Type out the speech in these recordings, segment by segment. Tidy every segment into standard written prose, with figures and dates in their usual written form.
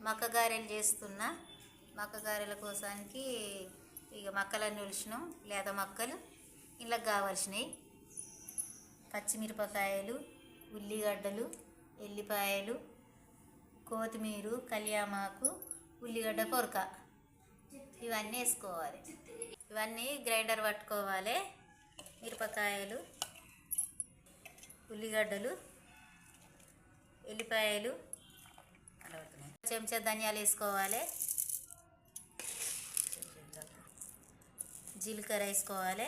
మక్క గారెలు చేస్తున్నా. మక్క గారెల కోసానికి ఇక మక్కలన్నీ ఒలిసినాం. లేత మక్కలు ఇళ్ళకి కావాల్సినవి పచ్చిమిరపకాయలు, ఉల్లిగడ్డలు, ఎల్లిపాయలు, కొత్తిమీర, కళ్యామాకు, ఉల్లిగడ్డ కొరక ఇవన్నీ వేసుకోవాలి. ఇవన్నీ గ్రైండర్ పట్టుకోవాలి. మిరపకాయలు, ఉల్లిగడ్డలు, ఎల్లిపాయలు, చెంచా ధనియాలు వేసుకోవాలి. జీలకర్ర వేసుకోవాలి.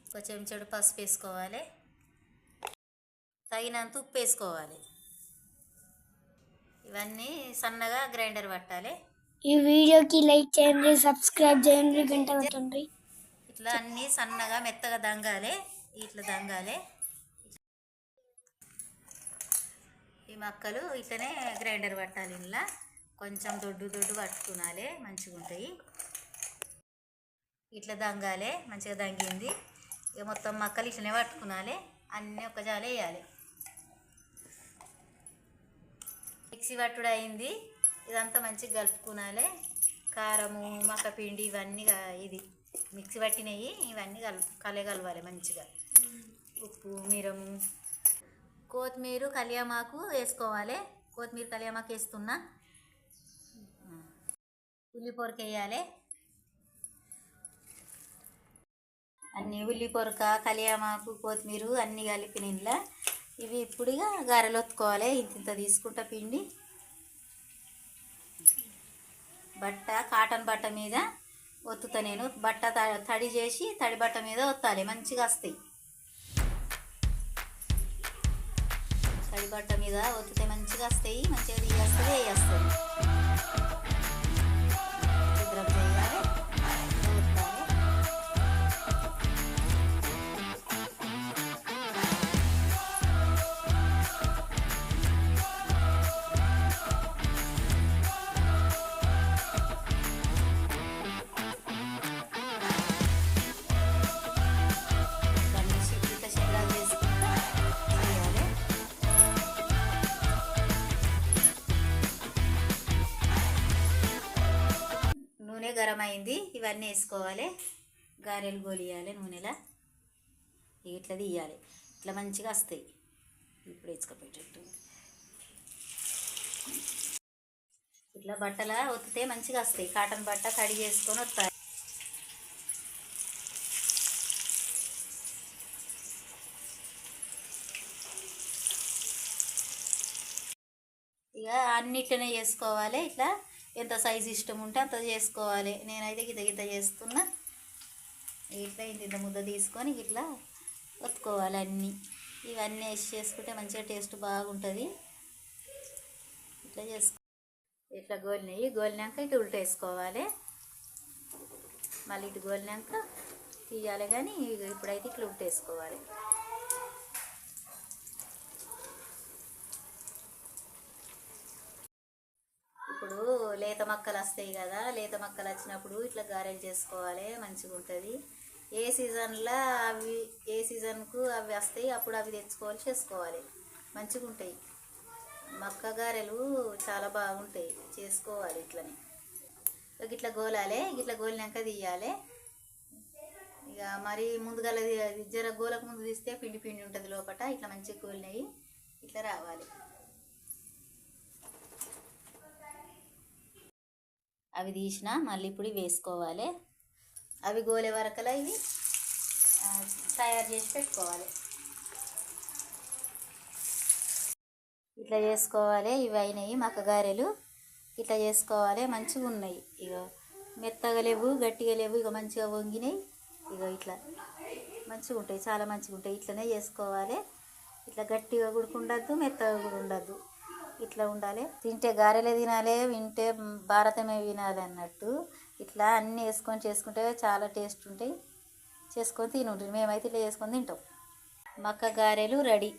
ఒక చెంచాడు పసుపు వేసుకోవాలి. తగినంత ఉప్పు వేసుకోవాలి. ఇవన్నీ సన్నగా గ్రైండర్ పట్టాలి. ఈ వీడియోకి లైక్ చేయండి, సబ్స్క్రైబ్ చేయండి, గంట కొట్టండి. ఇట్లా అన్నీ సన్నగా మెత్తగా దంగాలి. ఇట్లా దంగాలి. ఈ మక్కలు ఇట్లనే గ్రైండర్ పట్టాలి. ఇలా కొంచెం దొడ్డు పట్టుకునాలి, మంచిగా ఉంటాయి. ఇట్లా దంగాలి. మంచిగా దంగింది. ఇక మొత్తం మక్కలు ఇట్లనే పట్టుకునాలి. అన్నీ ఒక జాలి వేయాలి. మిక్సీ పట్టుడు అయింది. ఇదంతా మంచిగా కలుపుకునాలి. కారము, మక్క పిండి ఇవన్నీ ఇది మిక్సీ పట్టినవి ఇవన్నీ కలవాలి మంచిగా. ఉప్పు, మిరము, కొత్తిమీర, కళ్యామాకు వేసుకోవాలి. కొత్తిమీర, కళ్యామాకు వేస్తున్నా. ఉల్లి పొరక వేయాలి. అన్నీ ఉల్లి పొరక, కళ్యామాకు, కొత్తిమీర అన్నీ కలిపిన ఇలా ఇవి ఇప్పుడు ఇక గారెలు ఒత్తుకోవాలి. ఇంత తీసుకుంటా పిండి. కాటన్ బట్ట మీద ఒత్తుతా నేను. బట్ట తడి చేసి తడి బట్ట మీద ఒత్తాలి, మంచిగా వస్తాయి. తడి బట్ట మీద ఒత్తితే మంచిగా వస్తాయి. మంచిగా తీయేస్తుంది, వేయేస్తుంది. శుభ్రం చేయాలి, ఒత్తాలి. నూనె గరం అయింది. ఇవన్నీ వేసుకోవాలి. గారెలు గోలియాలి నూనెలా. ఇట్లా తీయాలి. ఇట్లా మంచిగా వస్తాయి. ఇప్పుడు వేసుకపోయేటట్టు ఇట్లా బట్టల ఒత్తితే మంచిగా వస్తాయి. కాటన్ బట్ట తడి చేసుకొని వస్తాయి. ఇక అన్నిట్లనే చేసుకోవాలి. ఇట్లా ఎంత సైజు ఇష్టం ఉంటే అంత చేసుకోవాలి. నేనైతే గిత చేస్తున్నా. ఇట్లా ఇంత ముద్ద తీసుకొని ఇట్లా ఒత్తుకోవాలి అన్నీ. ఇవన్నీ వేసి చేసుకుంటే మంచిగా టేస్ట్ బాగుంటుంది. ఇట్లా ఇట్లా గోలినాక ఇటు ఉల్టా వేసుకోవాలి. మళ్ళీ ఇటు గోలినాక తీయాలి. కానీ ఇప్పుడైతే ఇట్లా ఉల్టా వేసుకోవాలి. ఇప్పుడు లేత మక్కలు వస్తాయి కదా, లేత మక్కలు వచ్చినప్పుడు ఇట్లా గారెలు చేసుకోవాలి, మంచిగా ఉంటుంది. ఏ సీజన్కు అవి వస్తాయి, అప్పుడు అవి తెచ్చుకోవాలి, చేసుకోవాలి, మంచిగా ఉంటాయి. మక్క గారెలు చాలా బాగుంటాయి, చేసుకోవాలి. ఇట్లనే ఇట్లా గోలాలి. ఇట్లా గోలినాక తీయాలి. ఇక మరి ముందుగా జర గోలకు ముందు తీస్తే పిండి పిండి ఉంటుంది లోపల. ఇట్లా మంచిగా గోలినాయి ఇట్లా రావాలి. అవి తీసిన మళ్ళీ ఇప్పుడు వేసుకోవాలి. అవి గోలే వరకలా ఇవి తయారు చేసి పెట్టుకోవాలి. ఇట్లా చేసుకోవాలి. ఇవి అయినాయి మక్క గారెలు. ఇట్లా చేసుకోవాలి, మంచిగా ఉన్నాయి. ఇక మెత్తగా లేవు, గట్టిగా లేవు, ఇక మంచిగా వంగినాయి. ఇక ఇట్లా మంచిగా ఉంటాయి, చాలా మంచిగా ఉంటాయి. ఇట్లనే చేసుకోవాలి. ఇట్లా గట్టిగా కూడా ఉండద్దు, మెత్తగా కూడా ఉండద్దు. ఇట్లా ఉండాలి. తింటే గారెలే తినాలి, వింటే భారతమే వినాలి అన్నట్టు. ఇట్లా అన్నీ వేసుకొని చేసుకుంటే చాలా టేస్ట్ ఉంటాయి. చేసుకొని తినుంటుంది. మేమైతే ఇట్లా చేసుకొని తింటాం. మక్క గారెలు రెడీ.